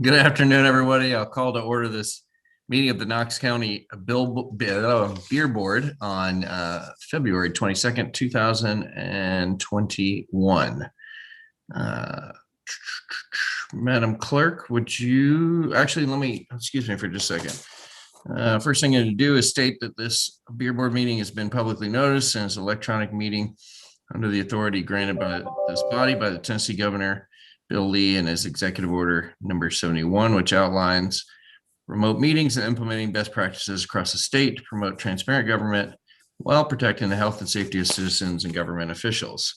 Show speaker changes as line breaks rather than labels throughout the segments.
Good afternoon, everybody. I'll call to order this meeting of the Knox County Beer Board on February 22nd, 2021. Madam Clerk, would you actually excuse me for just a second. First thing I'm going to do is state that this beer board meeting has been publicly noticed and is an electronic meeting under the authority granted by this body by the Tennessee Governor Bill Lee and his executive order number 71, which outlines remote meetings and implementing best practices across the state to promote transparent government while protecting the health and safety of citizens and government officials.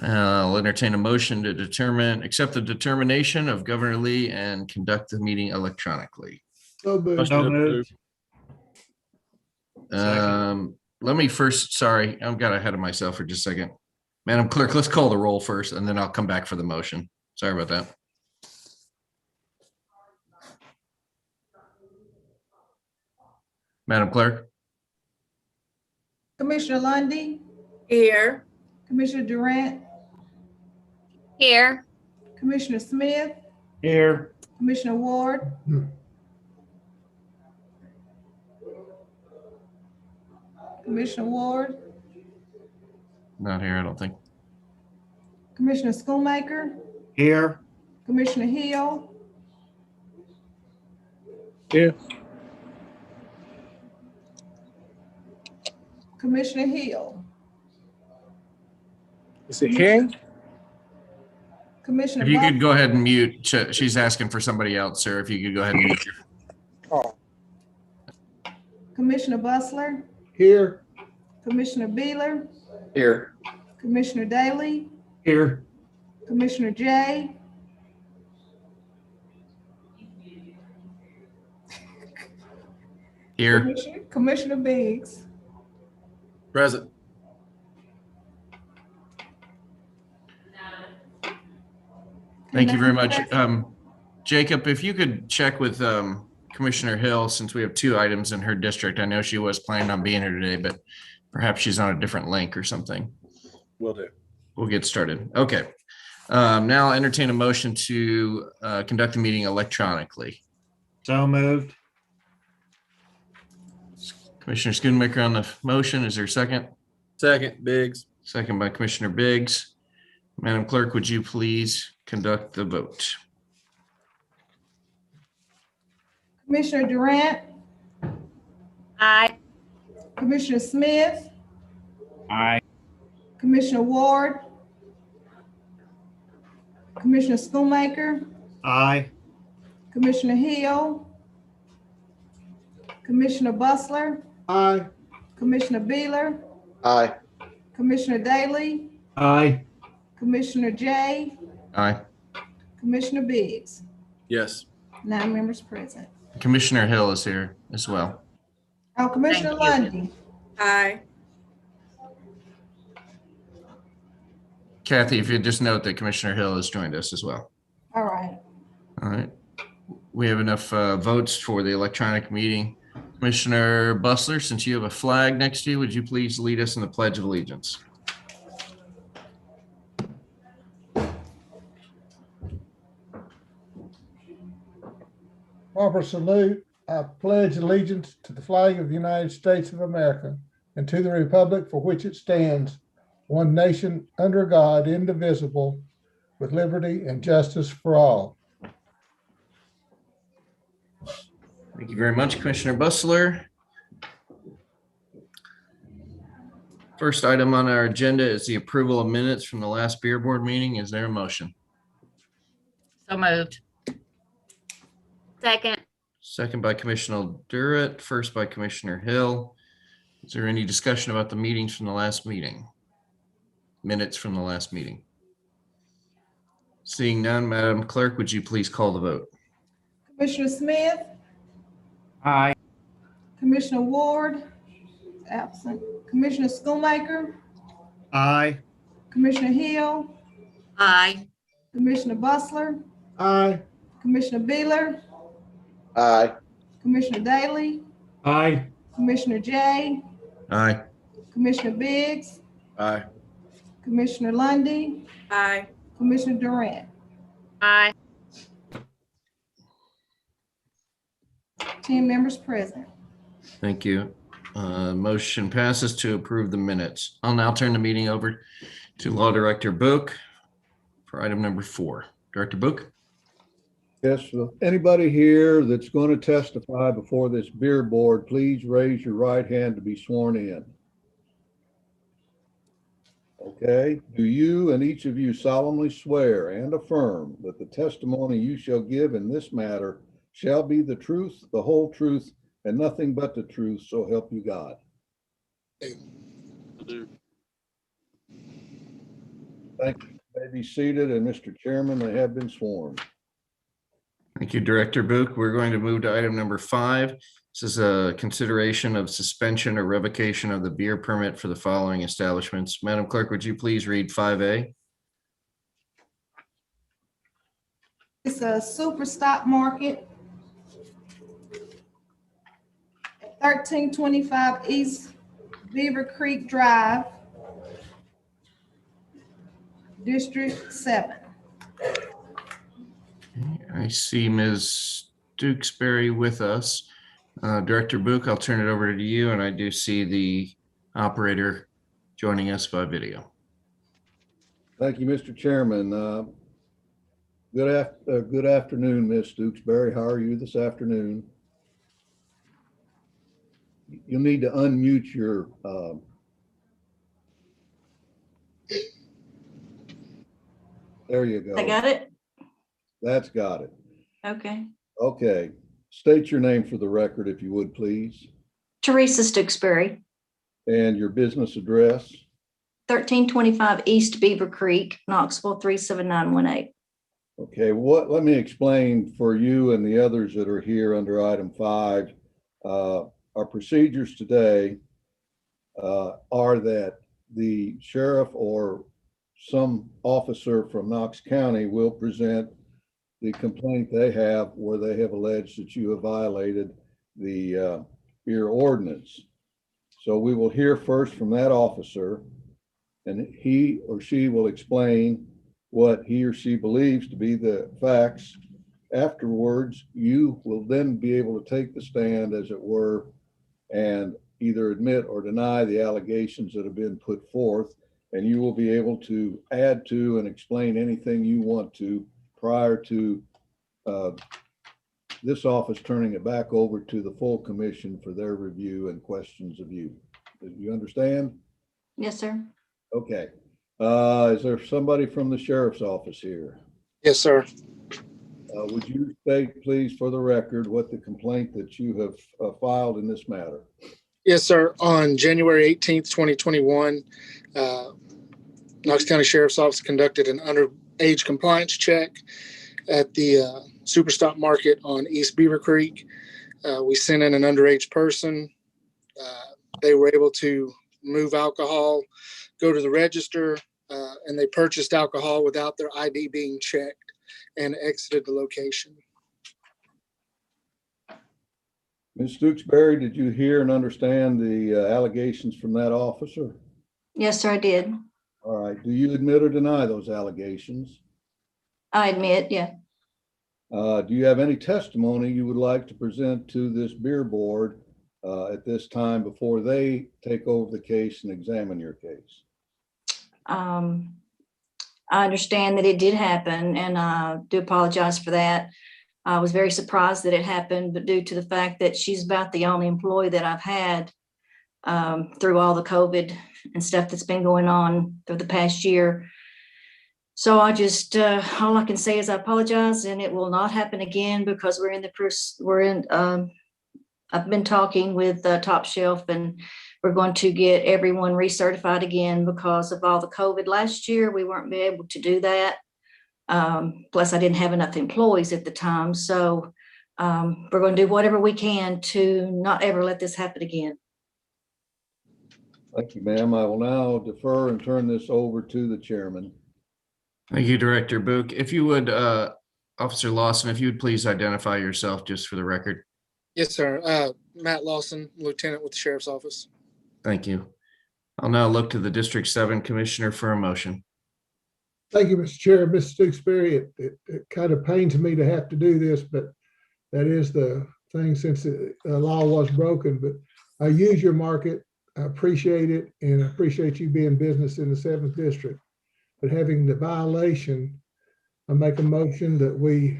I'll entertain a motion to accept the determination of Governor Lee and conduct the meeting electronically.
So moved.
Let me first, sorry, I got ahead of myself for just a second. Madam Clerk, let's call the roll first, and then I'll come back for the motion. Sorry about that. Madam Clerk.
Commissioner Lundy,
Here.
Commissioner Durant,
Here.
Commissioner Smith,
Here.
Commissioner Ward, Commissioner Ward,
Not here, I don't think.
Commissioner Schoonmaker,
Here.
Commissioner Hill,
Here.
Commissioner Hill,
Is it here?
Commissioner
If you could
Buck,
go ahead and mute, she's asking for somebody else, sir. If you could go ahead and mute.
Oh.
Commissioner Bustler,
Here.
Commissioner Beeler,
Here.
Commissioner Daly,
Here.
Commissioner Jay,
Here.
Commissioner Biggs.
Present.
Thank you very much. Jacob, if you could check with Commissioner Hill, since we have two items in her district. I know she was planning on being here today, but perhaps she's on a different link or something.
Will do.
We'll get started. Okay. Now I'll entertain a motion to conduct the meeting electronically.
So moved.
Commissioner Schoonmaker on the motion. Is there a second?
Second, Biggs.
Second by Commissioner Biggs. Madam Clerk, would you please conduct the vote?
Commissioner Durant,
Aye.
Commissioner Smith,
Aye.
Commissioner Ward, Commissioner Schoonmaker,
Aye.
Commissioner Hill, Commissioner Bustler,
Aye.
Commissioner Beeler,
Aye.
Commissioner Daly,
Aye.
Commissioner Jay,
Aye.
Commissioner Biggs.
Yes.
9 members present.
Commissioner Hill is here as well.
Oh, Commissioner
Thank you.
Lundy.
Aye.
Kathy, if you just note that Commissioner Hill has joined us as well.
All right.
All right. We have enough votes for the electronic meeting. Commissioner Bustler, since you have a flag next to you, would you please lead us in the Pledge of Allegiance?
Proper salute. I pledge allegiance to the flag of the United States of America and to the republic for which it stands, one nation under God, indivisible, with liberty and justice for all.
Thank you very much, Commissioner Bustler. First item on our agenda is the approval of minutes from the last beer board meeting. Is there a motion?
So moved. Second.
Second by Commissioner Durrett, first by Commissioner Hill. Is there any discussion about the meetings from the last meeting? Minutes from the last meeting? Seeing none, Madam Clerk, would you please call the vote?
Commissioner Smith,
Aye.
Commissioner Ward, absent. Commissioner Schoonmaker,
Aye.
Commissioner Hill,
Aye.
Commissioner Bustler,
Aye.
Commissioner Beeler,
Aye.
Commissioner Daly,
Aye.
Commissioner Jay,
Aye.
Commissioner Biggs,
Aye.
Commissioner Lundy,
Aye.
Commissioner Durant.
Aye.
10 members present.
Thank you. Motion passes to approve the minutes. I'll now turn the meeting over to Law Director Book for item number 4. Director Book?
Yes, so anybody here that's going to testify before this beer board, please raise your right hand to be sworn in. Okay, do you and each of you solemnly swear and affirm that the testimony you shall give in this matter shall be the truth, the whole truth, and nothing but the truth, so help you God? Thank you. You may be seated, and Mr. Chairman, they have been sworn.
Thank you, Director Book. We're going to move to item number 5. This is a consideration of suspension or revocation of the beer permit for the following establishments. Madam Clerk, would you please read 5A?
It's a Super Stop Market at 1325 East Beaver Creek Drive, District 7.
I see Ms. Dukesbury with us. Director Book, I'll turn it over to you, and I do see the operator joining us by video.
Thank you, Mr. Chairman. Good afternoon, Ms. Dukesbury. How are you this afternoon? You'll need to unmute your there you go.
I got it?
That's got it.
Okay.
Okay. State your name for the record, if you would, please.
Teresa Stooksbury,
And your business address.
1325 East Beaver Creek, Knoxville 37918.
Okay, let me explain for you and the others that are here under item 5. Our procedures today are that the sheriff or some officer from Knox County will present the complaint they have where they have alleged that you have violated the beer ordinance. So we will hear first from that officer, and he or she will explain what he or she believes to be the facts. Afterwards, you will then be able to take the stand, as it were, and either admit or deny the allegations that have been put forth, and you will be able to add to and explain anything you want to prior to this office turning it back over to the full commission for their review and questions of you. Do you understand?
Yes, sir.
Okay. Is there somebody from the sheriff's office here?
Yes, sir.
Would you state, please, for the record, what the complaint that you have filed in this matter?
Yes, sir. On January 18th, 2021, Knox County Sheriff's Office conducted an underage compliance check at the Superstop Market on East Beaver Creek. We sent in an underage person. They were able to move alcohol, go to the register, and they purchased alcohol without their ID being checked and exited the location.
Ms. Stooksbury, did you hear and understand the allegations from that officer?
Yes, sir, I did.
All right. Do you admit or deny those allegations?
I admit, yeah.
Do you have any testimony you would like to present to this beer board at this time before they take over the case and examine your case?
I understand that it did happen, and I do apologize for that. I was very surprised that it happened, but due to the fact that she's about the only employee that I've had through all the COVID and stuff that's been going on through the past year. So I just, all I can say is I apologize, and it will not happen again because I've been talking with Top Shelf, and we're going to get everyone recertified again because of all the COVID last year. We weren't able to do that. Plus I didn't have enough employees at the time. So we're going to do whatever we can to not ever let this happen again.
Thank you, ma'am. I will now defer and turn this over to the chairman.
Thank you, Director Book. If you would, Officer Lawson, if you would please identify yourself just for the record.
Yes, sir. Matt Lawson, Lieutenant with the Sheriff's Office.
Thank you. I'll now look to the District 7 Commissioner for a motion.
Thank you, Mr. Chair. Mr. Stooksbury, it kind of pains me to have to do this, but that is the thing since the law was broken, but I use your market. I appreciate it, and I appreciate you being business in the 7th district. But having the violation, I make a motion that we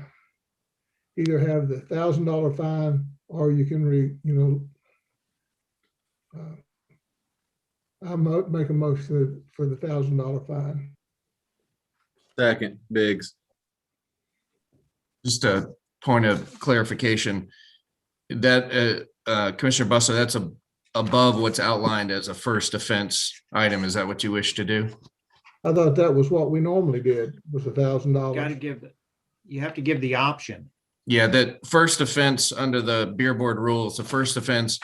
either have the $1,000 fine, or you can make a motion for the $1,000 fine.
Second, Biggs.
Just a point of clarification, that Commissioner Bussler, that's above what's outlined as a first offense item. Is that what you wish to do?
I thought that was what we normally did, was
Got to
$1,000.
you have to give the option.
Yeah, that first offense under the beer board rules, the first offense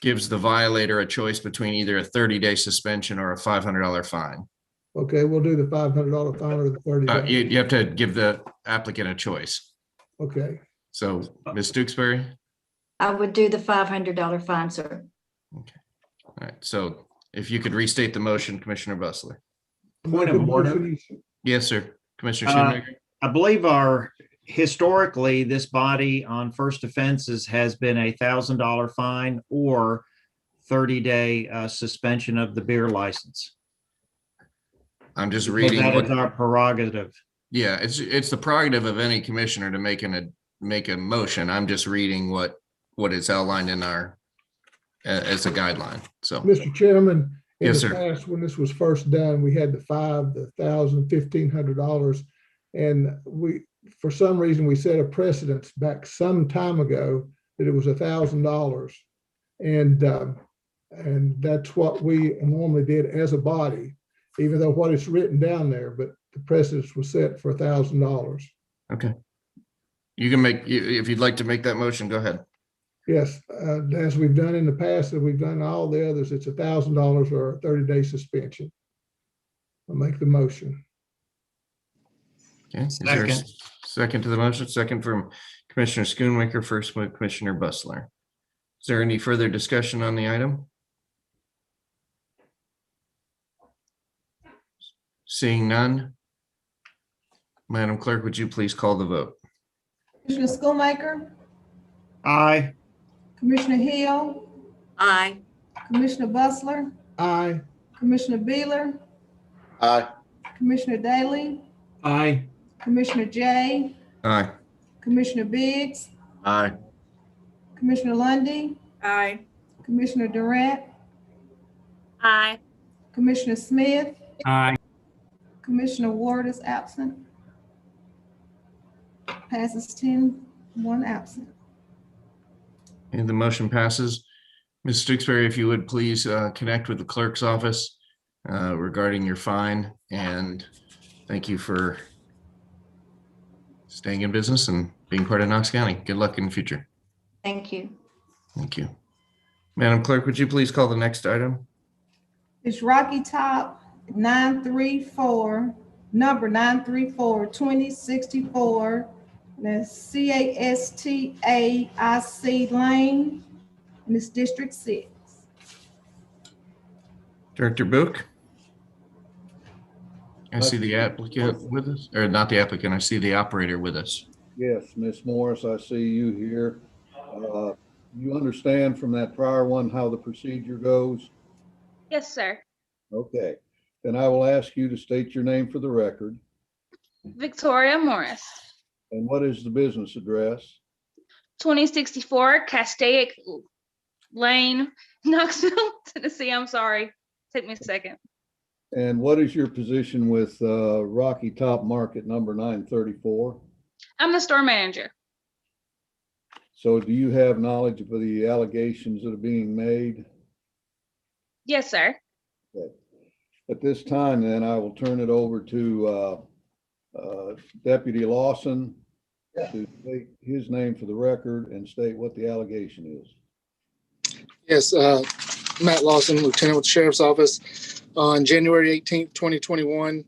gives the violator a choice between either a 30-day suspension or a $500 fine.
Okay, we'll do the $500 fine or the 30 days.
You have to give the applicant a choice.
Okay,
So, Ms. Stukesbury?
I would do the $500 fine, sir.
All right, so if you could restate the motion, Commissioner Bussler.
Point of order.
Yes, sir. Commissioner
Uh,
Schoonmaker?
I believe historically, this body on first offenses has been a $1,000 fine or 30-day suspension of the beer license.
I'm just
Because
reading
that
what,
is our prerogative.
yeah, it's the prerogative of any commissioner to make a motion. I'm just reading what is outlined in our as a guideline. So,
Mr. Chairman, in
Yes,
the
sir.
past, when this was first done, we had the $1,000, $1,500. And for some reason, we set a precedence back some time ago that it was $1,000. And that's what we normally did as a body, even though what is written down there, but the precedence was set for $1,000.
okay. You can if you'd like to make that motion, go ahead.
Yes, as we've done in the past, and we've done all the others, it's $1,000 or a 30-day suspension. I'll make the motion.
Okay. Is there a
Second.
second to the motion? Second from Commissioner Schoonmaker, first with Commissioner Bussler. Is there any further discussion on the item? Seeing none. Madam Clerk, would you please call the vote?
Commissioner Schoonmaker,
Aye.
Commissioner Hill,
Aye.
Commissioner Bussler,
Aye.
Commissioner Beeler,
Aye.
Commissioner Daly,
Aye.
Commissioner Jay,
Aye.
Commissioner Biggs,
Aye.
Commissioner Lundy,
Aye.
Commissioner Durant,
Aye.
Commissioner Smith,
Aye.
Commissioner Ward is absent. Passes 10, 1 absent.
And the motion passes. Ms. Stukesbury, if you would please connect with the clerk's office regarding your fine, and thank you for staying in business and being part of Knox County. Good luck in the future.
Thank you.
Thank you. Madam Clerk, would you please call the next item?
It's Rocky Top 934, number 934, 2064. That's CASTAIC Lane, and it's District 6.
Director Book? I see the applicant with us, or not the applicant, I see the operator with us.
Yes, Ms. Morris, I see you here. You understand from that prior one how the procedure goes?
Yes, sir.
Okay, then I will ask you to state your name for the record.
Victoria Morris,
And what is the business address?
2064 Castaic Lane, Knoxville, Tennessee. I'm sorry. Take me a second.
And what is your position with Rocky Top Market number 934?
I'm the store manager.
So do you have knowledge of the allegations that are being made?
Yes, sir.
Okay. At this time, then, I will turn it over to Deputy Lawson to state his name for the record and state what the allegation is.
Yes, Matt Lawson, Lieutenant with the Sheriff's Office. On January 18th, 2021,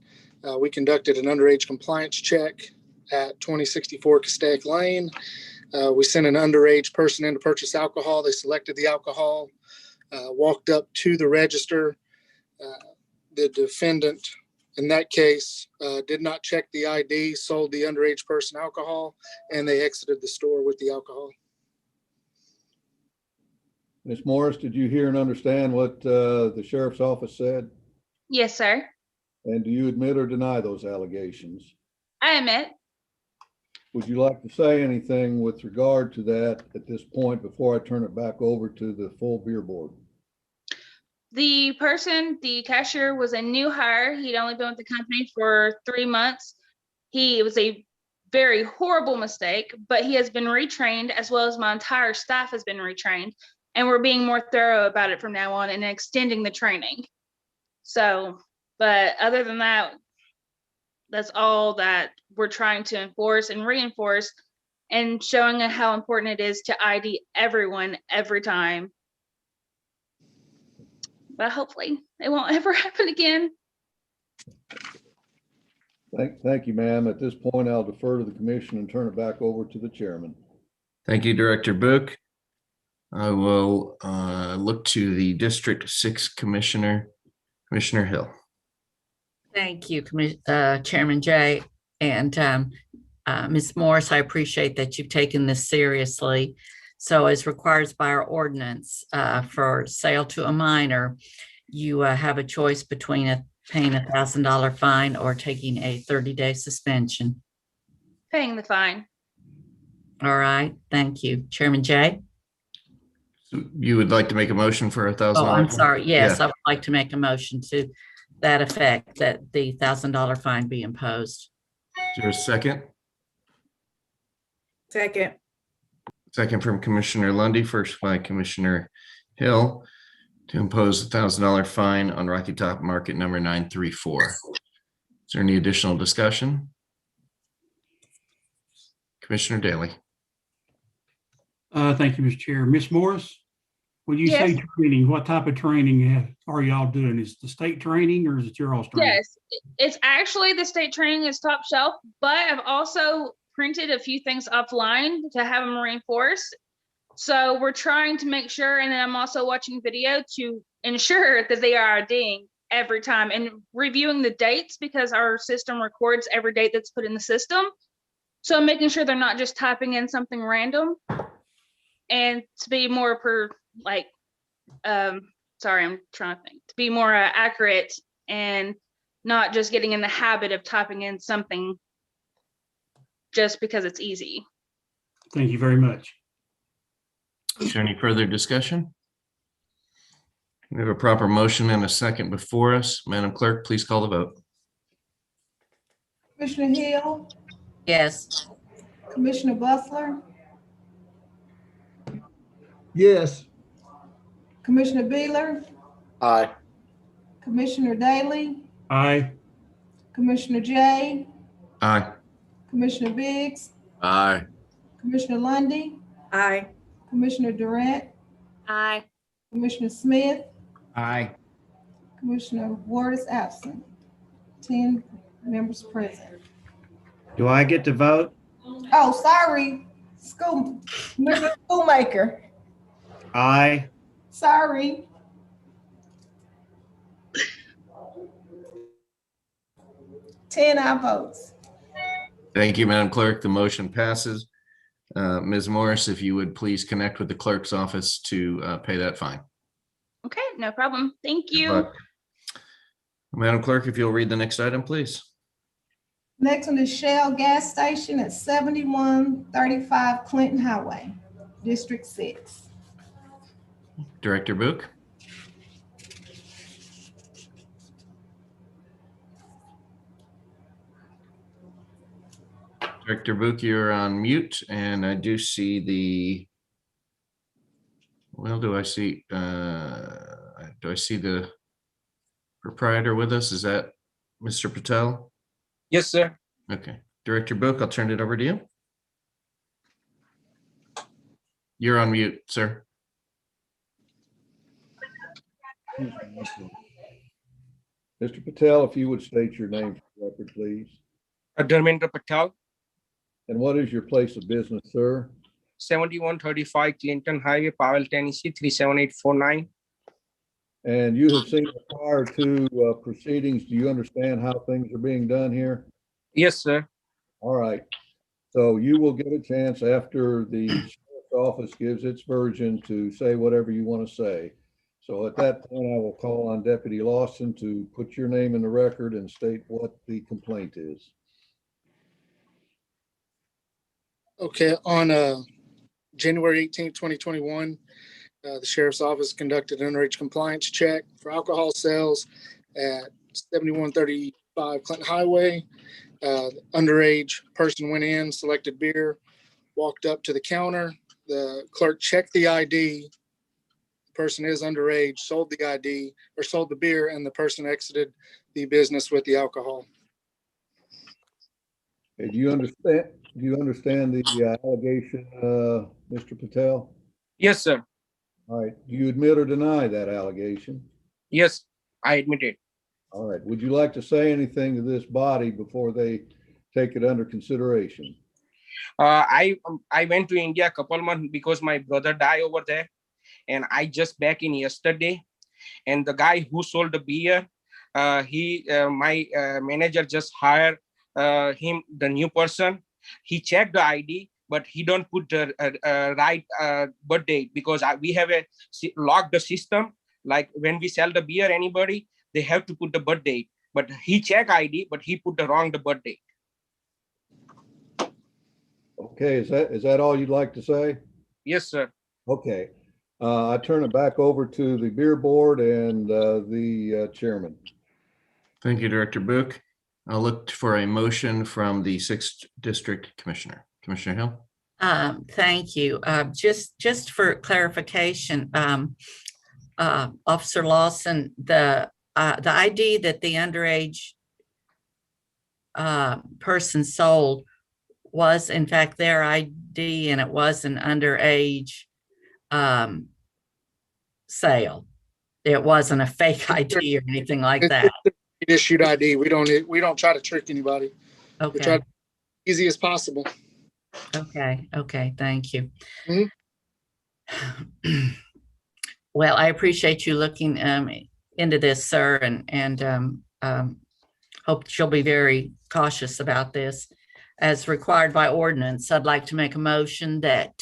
we conducted an underage compliance check at 2064 Castaic Lane. We sent an underage person in to purchase alcohol. They selected the alcohol, walked up to the register. The defendant, in that case, did not check the ID, sold the underage person alcohol, and they exited the store with the alcohol.
Ms. Morris, did you hear and understand what the sheriff's office said?
Yes, sir.
And do you admit or deny those allegations?
I admit.
Would you like to say anything with regard to that at this point before I turn it back over to the full beer board?
The cashier, was a new hire. He'd only been with the company for 3 months. It was a very horrible mistake, but he has been retrained, as well as my entire staff has been retrained. And we're being more thorough about it from now on and extending the training. So, but other than that, that's all that we're trying to enforce and reinforce, and showing how important it is to ID everyone every time. But hopefully it won't ever happen again.
Thank you, ma'am. At this point, I'll defer to the commission and turn it back over to the chairman.
Thank you, Director Book. I will look to the District 6 Commissioner, Commissioner Hill.
Thank you, Chairman Jay. And Ms. Morris, I appreciate that you've taken this seriously. So as required by our ordinance for sale to a minor, you have a choice between paying a $1,000 fine or taking a 30-day suspension.
Paying the fine.
All right, thank you. Chairman Jay?
So you would like to make a motion for $1,000?
Oh, I'm sorry. Yes,
Yeah.
I would like to make a motion to that effect, that the $1,000 fine be imposed.
Is there a second?
Second.
Second from Commissioner Lundy, first by Commissioner Hill, to impose a $1,000 fine on Rocky Top Market number 934. Is there any additional discussion? Commissioner Daly.
Thank you, Mr. Chair. Ms. Morris, when you say
Yes.
training, what type of training are y'all doing? Is it the state training or is it your all's training?
Yes, it's actually the state training is top shelf, but I've also printed a few things offline to have them reinforced. So we're trying to make sure, and then I'm also watching video to ensure that they are IDing every time and reviewing the dates, because our system records every date that's put in the system. So I'm making sure they're not just typing in something random, and to be more sorry, I'm trying to think, to be more accurate and not just getting in the habit of typing in something just because it's easy.
Thank you very much.
Is there any further discussion? We have a proper motion and a second before us. Madam Clerk, please call the vote.
Commissioner Hill,
Yes.
Commissioner Bustler,
Yes.
Commissioner Beeler,
Aye.
Commissioner Daly,
Aye.
Commissioner Jay,
Aye.
Commissioner Biggs,
Aye.
Commissioner Lundy,
Aye.
Commissioner Durant,
Aye.
Commissioner Smith,
Aye.
Commissioner Ward is absent. 10 members present.
Do I get to vote?
Oh, sorry, Commissioner Schoolmaker,
Aye.
sorry. Ten I votes.
Thank you, Madam Clerk. The motion passes. Ms. Morris, if you would please connect with the clerk's office to pay that fine.
Okay, no problem. Thank
Good
you.
luck. Madam Clerk, if you'll read the next item, please.
Next one is Shell Gas Station at 7135 Clinton Highway, District 6.
Director Book. Director Book, you're on mute, and I do see do I see the proprietor with us? Is that Mr. Patel?
Yes, sir.
Okay. Director Book, I'll turn it over to you. You're on mute, sir.
Mr. Patel, if you would state your name for the record, please.
Dharmendra Patel,
And what is your place of business, sir?
7135 Clinton Highway, Powell, Tennessee, 37849.
And you have seen the prior to proceedings. Do you understand how things are being done here?
Yes, sir.
All right. So you will get a chance after the sheriff's office gives its version to say whatever you want to say. So at that point, I will call on Deputy Lawson to put your name in the record and state what the complaint is.
Okay, on January 18th, 2021, the sheriff's office conducted an underage compliance check for alcohol sales at 7135 Clinton Highway. Underage person went in, selected beer, walked up to the counter. The clerk checked the ID. The person is underage, sold the ID or sold the beer, and the person exited the business with the alcohol.
Do you understand the allegation, Mr. Patel?
Yes, sir.
All right. Do you admit or deny that allegation?
Yes, I admit it.
All right. Would you like to say anything to this body before they take it under consideration?
I went to India a couple months because my brother died over there, and I just back in yesterday. And the guy who sold the beer, my manager just hired him, the new person. He checked the ID, but he don't put the right birth date because we have locked the system. Like when we sell the beer, anybody, they have to put the birth date. But he checked ID, but he put the birth date.
Okay, is that all you'd like to say?
Yes, sir.
Okay. I turn it back over to the beer board and the chairman.
Thank you, Director Book. I'll look for a motion from the 6th District Commissioner. Commissioner Hill?
Thank you. Just for clarification, Officer Lawson, the ID that the underage person sold was in fact their ID, and it was an underage sale. It wasn't a fake ID or anything like that.
Issued ID. We don't try to trick anybody. We try
Okay.
to be easy as possible.
Okay. Thank you.
Mhm.
Well, I appreciate you looking into this, sir, and hope she'll be very cautious about this. As required by ordinance, I'd like to make a motion that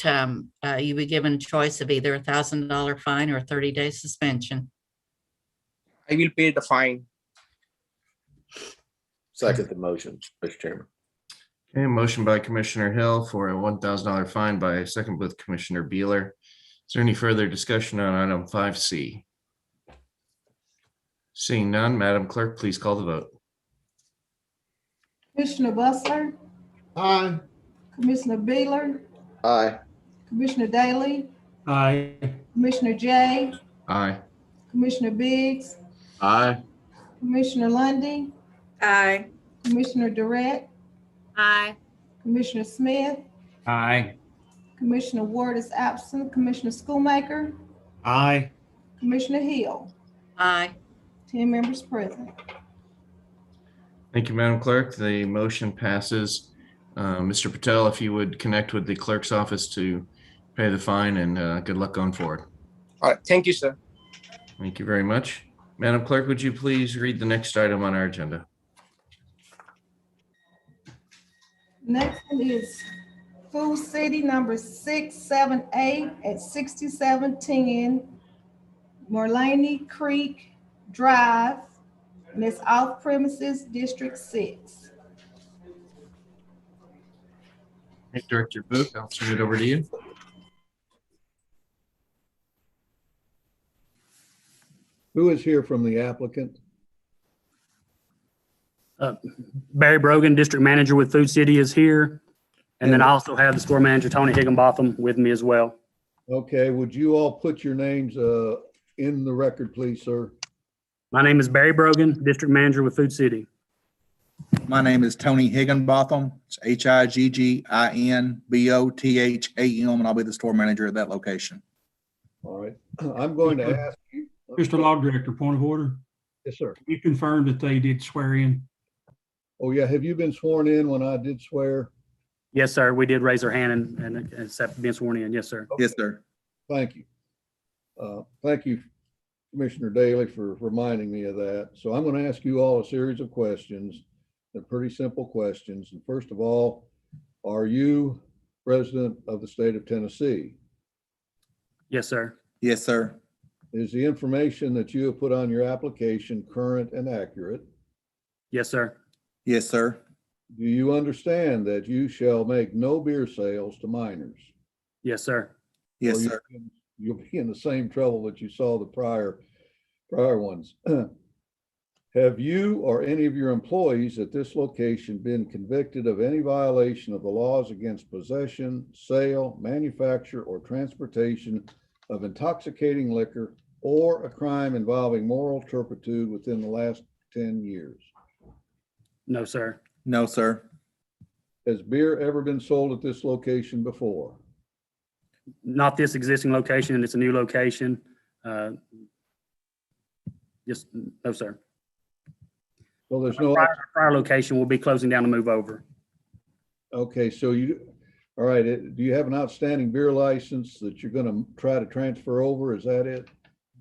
you be given a choice of either $1,000 fine or a 30-day suspension.
I will pay the fine.
Second the motion, Mr. Chairman.
Okay, motion by Commissioner Hill for a $1,000 fine by second with Commissioner Beeler. Is there any further discussion on item 5C? Seeing none, Madam Clerk, please call the vote.
Commissioner Bustler,
Aye.
Commissioner Beeler,
Aye.
Commissioner Daly,
Aye.
Commissioner Jay,
Aye.
Commissioner Biggs,
Aye.
Commissioner Lundy,
Aye.
Commissioner Durrett,
Aye.
Commissioner Smith,
Aye.
Commissioner Ward is absent, Commissioner Schoolmaker,
Aye.
Commissioner Hill,
Aye.
10 members present.
Thank you, Madam Clerk. The motion passes. Mr. Patel, if you would connect with the clerk's office to pay the fine, and good luck going forward.
All right. Thank you, sir.
Thank you very much. Madam Clerk, would you please read the next item on our agenda?
Next one is Food City number 678 at 6710 Morlaney Creek Drive, and it's off premises District 6.
Hey, Director Book, I'll turn it over to you.
Who is here from the applicant?
Barry Brogan, District Manager with Food City, is here. And then I also have the store manager, Tony Higginbotham, with me as well.
Okay, would you all put your names in the record, please, sir?
My name is Barry Brogan, District Manager with Food City.
My name is Tony Higginbotham. It's Higginbotham, and I'll be the store manager at that location.
All right, I'm going to ask you.
Mr. Law Director, point of order.
Yes, sir.
Can you confirm that they did swear in?
Oh, yeah, have you been sworn in when I did swear?
Yes, sir. We did raise our hand and accept being sworn in. Yes, sir.
Yes, sir.
Thank you. Thank you, Commissioner Daly, for reminding me of that. So I'm going to ask you all a series of questions. They're pretty simple questions. And first of all, are you resident of the state of Tennessee?
Yes, sir.
Yes, sir.
Is the information that you have put on your application current and accurate?
Yes, sir.
Yes, sir.
Do you understand that you shall make no beer sales to minors?
Yes, sir.
Yes,
Or
sir.
you'll be in the same trouble that you saw the prior ones. Have you or any of your employees at this location been convicted of any violation of the laws against possession, sale, manufacture, or transportation of intoxicating liquor or a crime involving moral turpitude within the last 10 years?
No, sir.
No, sir.
Has beer ever been sold at this location before?
Not this existing location. It's a new location. Just, no, sir.
So there's no,
Prior location will be closing down to move over.
okay, so all right, do you have an outstanding beer license that you're gonna try to transfer over? Is that it?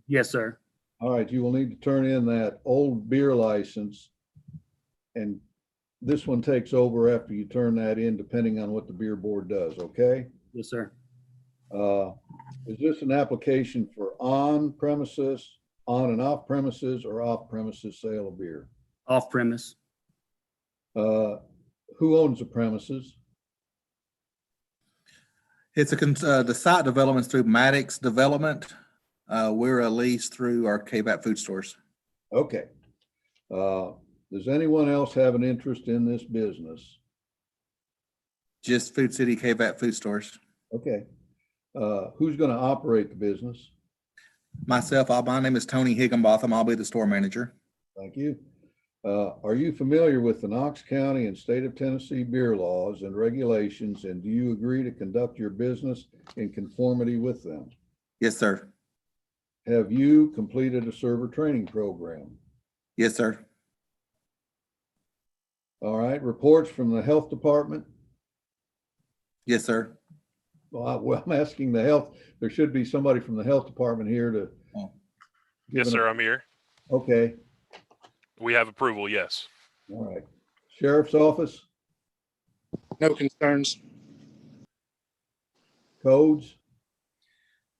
Yes, sir.
All right, you will need to turn in that old beer license. And this one takes over after you turn that in, depending on what the beer board does, okay?
Yes, sir.
Is this an application for on premises, on and off premises, or off premises sale of beer?
Off premise.
Who owns the premises?
It's the site development's through Maddox Development. We're a lease through our KVAP food stores.
Okay. Does anyone else have an interest in this business?
Just Food City KVAP food stores.
Okay. Who's going to operate the business?
Myself, my name is Tony Higginbotham. I'll be the store manager.
Thank you. Are you familiar with the Knox County and State of Tennessee beer laws and regulations, and do you agree to conduct your business in conformity with them?
Yes, sir.
Have you completed a server training program?
Yes, sir.
All right, reports from the health department?
Yes, sir.
Well, I'm asking the health, there should be somebody from the health department here to.
Yes, sir, I'm here.
Okay,
We have approval, yes.
all right. Sheriff's office,
No concerns.
codes,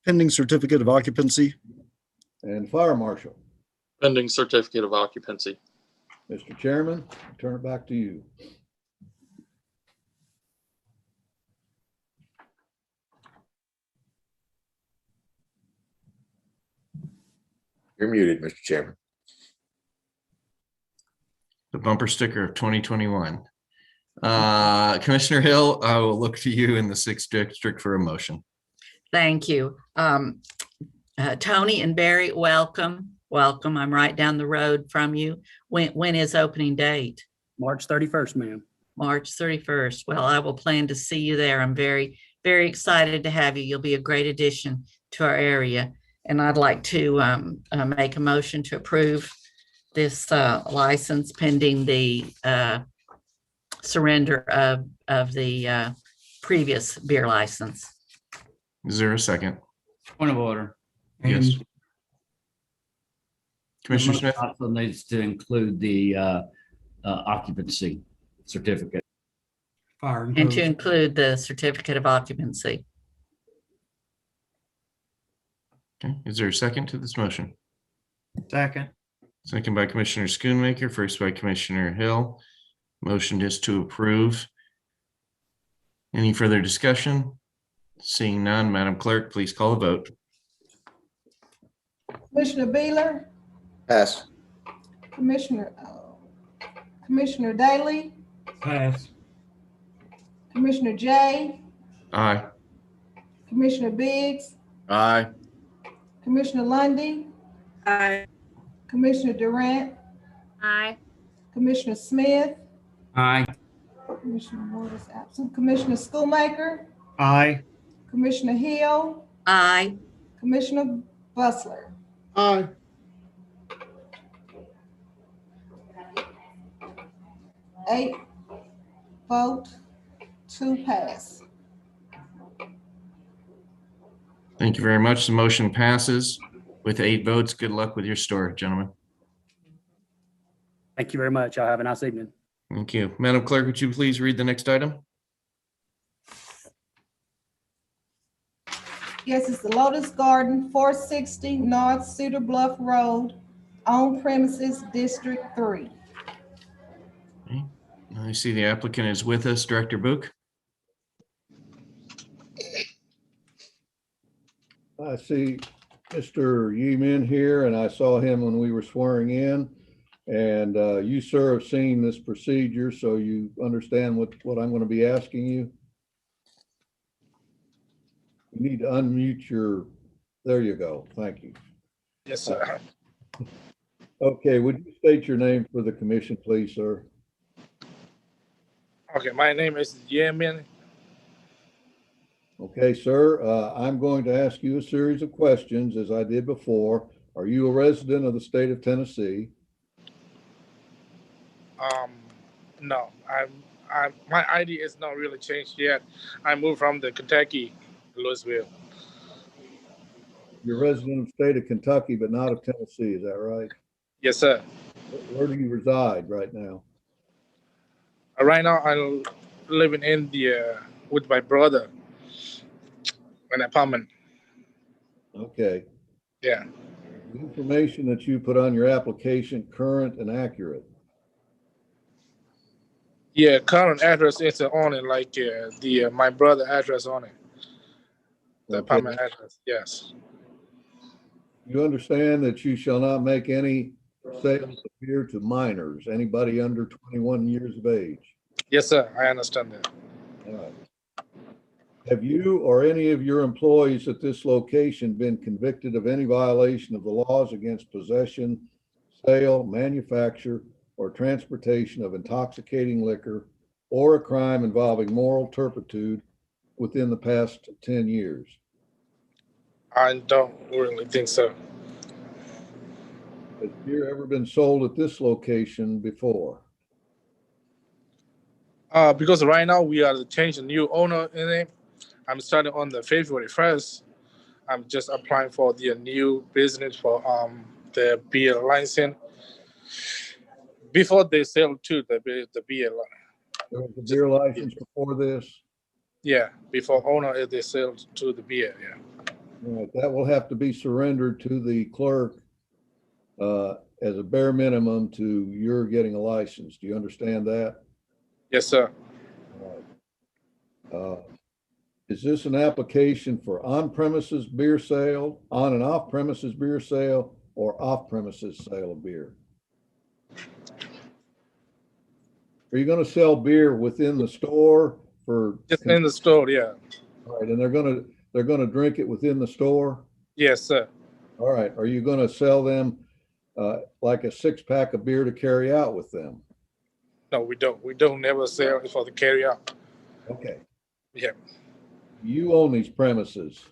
Pending certificate of occupancy.
and fire marshal.
Pending certificate of occupancy.
Mr. Chairman, I turn it back to you.
You're muted, Mr. Chairman.
The bumper sticker of 2021. Commissioner Hill, I will look to you in the 6th district for a motion.
Thank you. Tony and Barry, welcome. Welcome. I'm right down the road from you. When is opening date?
March 31st, ma'am.
March 31st. Well, I will plan to see you there. I'm very, very excited to have you. You'll be a great addition to our area. And I'd like to make a motion to approve this license pending the surrender of the previous beer license.
Is there a second?
Point of order.
Yes.
And
Commissioner
the
Smith?
motion also needs to include the occupancy certificate.
And to include the certificate of occupancy.
Okay, is there a second to this motion?
Second.
Second by Commissioner Schoonmaker, first by Commissioner Hill. Motion is to approve. Any further discussion? Seeing none, Madam Clerk, please call the vote.
Commissioner Beeler,
Pass.
Commissioner Daly,
Pass.
Commissioner Jay,
Aye.
Commissioner Biggs,
Aye.
Commissioner Lundy,
Aye.
Commissioner Durant,
Aye.
Commissioner Smith,
Aye.
Commissioner Ward is absent, Commissioner Schoonmaker,
Aye.
Commissioner Hill,
Aye.
Commissioner Bustler.
Aye.
Eight vote, 2 pass.
Thank you very much. The motion passes with 8 votes. Good luck with your store, gentlemen.
Thank you very much. Y'all have a nice evening.
Thank you. Madam Clerk, would you please read the next item?
Yes, it's the Lotus Garden, 460 North Cedar Bluff Road, on premises, District 3.
Okay. I see the applicant is with us, Director Book.
I see Mr. Yeeman here, and I saw him when we were swearing in. And you, sir, have seen this procedure, so you understand what I'm going to be asking you. You need to unmute your, there you go. Thank you.
Yes, sir.
Okay, would you state your name for the commission, please, sir?
Okay, my name is Yemin.
Okay, sir, I'm going to ask you a series of questions as I did before. Are you a resident of the state of Tennessee?
No, my ID is not really changed yet. I moved from the Kentucky, Louisville.
You're a resident of the state of Kentucky, but not of Tennessee, is that right?
Yes, sir.
Where do you reside right now?
Right now, I'm living in India with my brother, an apartment.
Okay.
Yeah.
The information that you put on your application current and accurate?
Yeah, current address is on it, like the my brother address on it. The apartment address, yes.
You understand that you shall not make any sales of beer to minors, anybody under 21 years of age?
Yes, sir, I understand that.
All right. Have you or any of your employees at this location been convicted of any violation of the laws against possession, sale, manufacture, or transportation of intoxicating liquor, or a crime involving moral turpitude within the past 10 years?
I don't really think so.
Has beer ever been sold at this location before?
Because right now we are changing new owner in it. I'm starting on the February 1st. I'm just applying for the new business for the beer license. Before they sell to the beer.
There was a beer license before this?
Yeah, before owner they sell to the beer, yeah.
All right, that will have to be surrendered to the clerk as a bare minimum to your getting a license. Do you understand that?
Yes, sir.
All right. Is this an application for on-premises beer sale, on and off-premises beer sale, or off-premises sale of beer? Are you going to sell beer within the store for?
Just in the store, yeah.
All right, and they're going to drink it within the store?
Yes, sir.
All right. Are you going to sell them like a 6-pack of beer to carry out with them?
No, we don't. We don't never sell it for the carry out.
Okay.
Yeah.
You own these premises?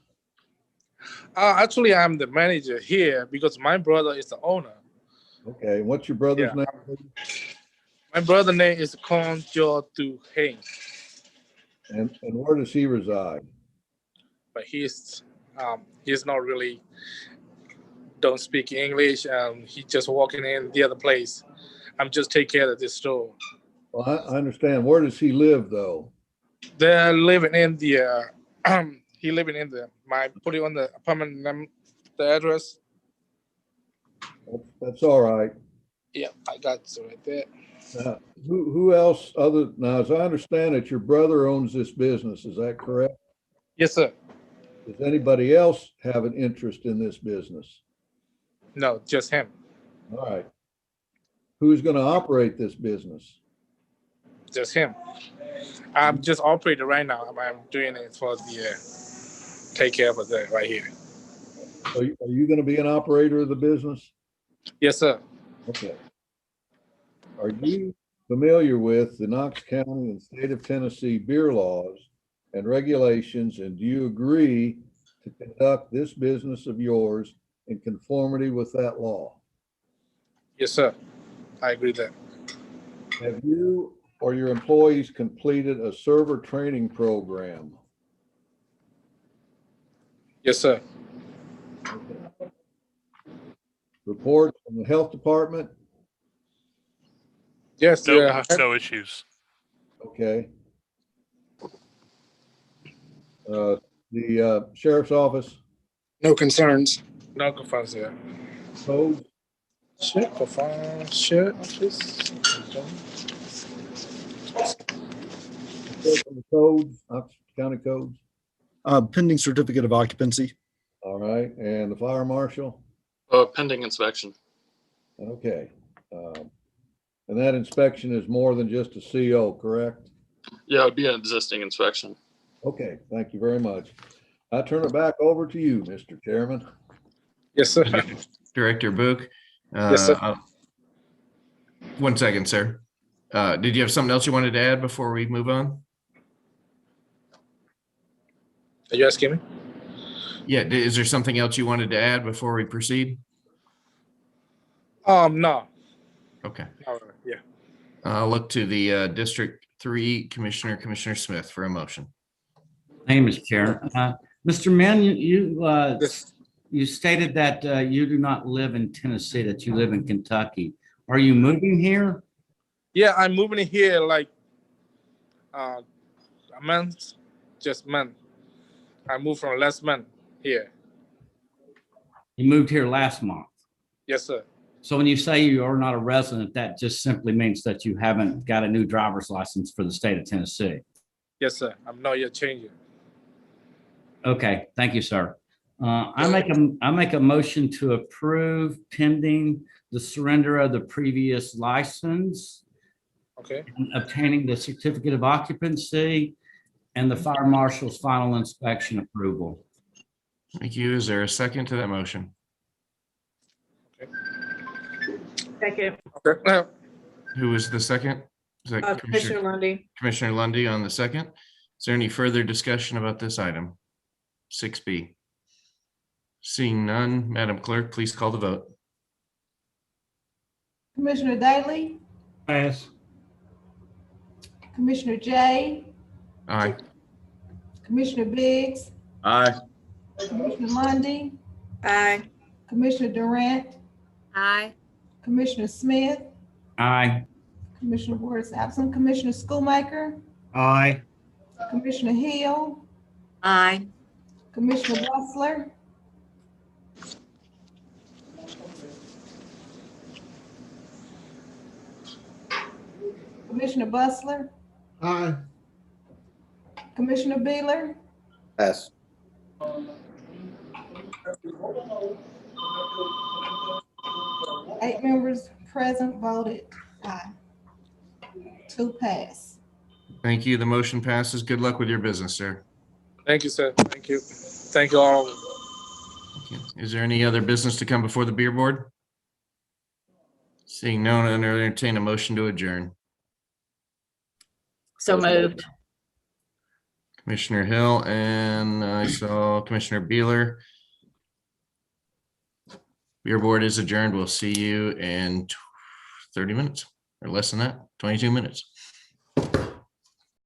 Actually, I'm the manager here because my brother is the owner.
Okay. What's your brother's name?
My brother's name is Conjo Tu Heng.
And where does he reside?
But he's not really don't speak English. He just walking in the other place. I'm just take care of this store.
Well, I understand. Where does he live though?
They're living in the he living in the put it on the apartment the address.
That's all right.
Yeah, I got it right there.
Who else now, as I understand it, your brother owns this business, is that correct?
Yes, sir.
Does anybody else have an interest in this business?
No, just him.
All right. Who's going to operate this business?
Just him. I'm just operating right now. I'm doing it for the take care of that right here.
Are you going to be an operator of the business?
Yes, sir.
Okay. Are you familiar with the Knox County and state of Tennessee beer laws and regulations, and do you agree to conduct this business of yours in conformity with that law?
Yes, sir. I agree with that.
Have you or your employees completed a server training program?
Yes, sir.
Okay. Reports from the health department?
Yes,
no issues.
Okay. Do The sheriff's office,
No concerns.
No concerns here.
code,
Shit, confirm, shit, office.
codes, Knox County codes.
Pending certificate of occupancy.
All right, and the fire marshal.
Pending inspection.
Okay. And that inspection is more than just a CO, correct?
Yeah, it would be an existing inspection.
Okay, thank you very much. I turn it back over to you, Mr. Chairman.
Yes, sir.
Director Book.
Yes, sir.
1 second, sir. Did you have something else you wanted to add before we move on?
Are you asking me?
Yeah, is there something else you wanted to add before we proceed?
No.
Okay.
Yeah.
I'll look to the District 3 Commissioner Smith for a motion.
Thank you, Mr. Chair. Mr. Mann, you stated that you do not live in Tennessee, that you live in Kentucky. Are you moving here?
Yeah, I'm moving in here like a month, just month. I moved from last month here.
You moved here last month.
Yes, sir.
So when you say you are not a resident, that just simply means that you haven't got a new driver's license for the state of Tennessee.
Yes, sir. I'm not yet changing.
Okay, thank you, sir. I make a motion to approve pending the surrender of the previous license,
Okay.
and obtaining the certificate of occupancy, and the fire marshal's final inspection approval.
Thank you. Is there a second to that motion?
Second.
Okay.
Who was the second? Is that
Commissioner Lundy.
Commissioner Lundy on the second? Is there any further discussion about this item? 6B. Seeing none, Madam Clerk, please call the vote.
Commissioner Daly,
Pass.
Commissioner Jay,
Aye.
Commissioner Biggs,
Aye.
Commissioner Lundy,
Aye.
Commissioner Durant,
Aye.
Commissioner Smith,
Aye.
Commissioner Ward is absent, Commissioner Schoolmaker,
Aye.
Commissioner Hill,
Aye.
Commissioner Bustler, Commissioner Bustler,
Aye.
Commissioner Beeler,
Pass.
eight members present voted aye. 2 pass.
Thank you. The motion passes. Good luck with your business, sir.
Thank you, sir. Thank you. Thank you all.
Thank you. Is there any other business to come before the beer board? Seeing none, I'll entertain a motion to adjourn.
So moved.
Commissioner Hill and I saw Commissioner Beeler. Beer board is adjourned. We'll see you in 30 minutes or less than that, 22 minutes.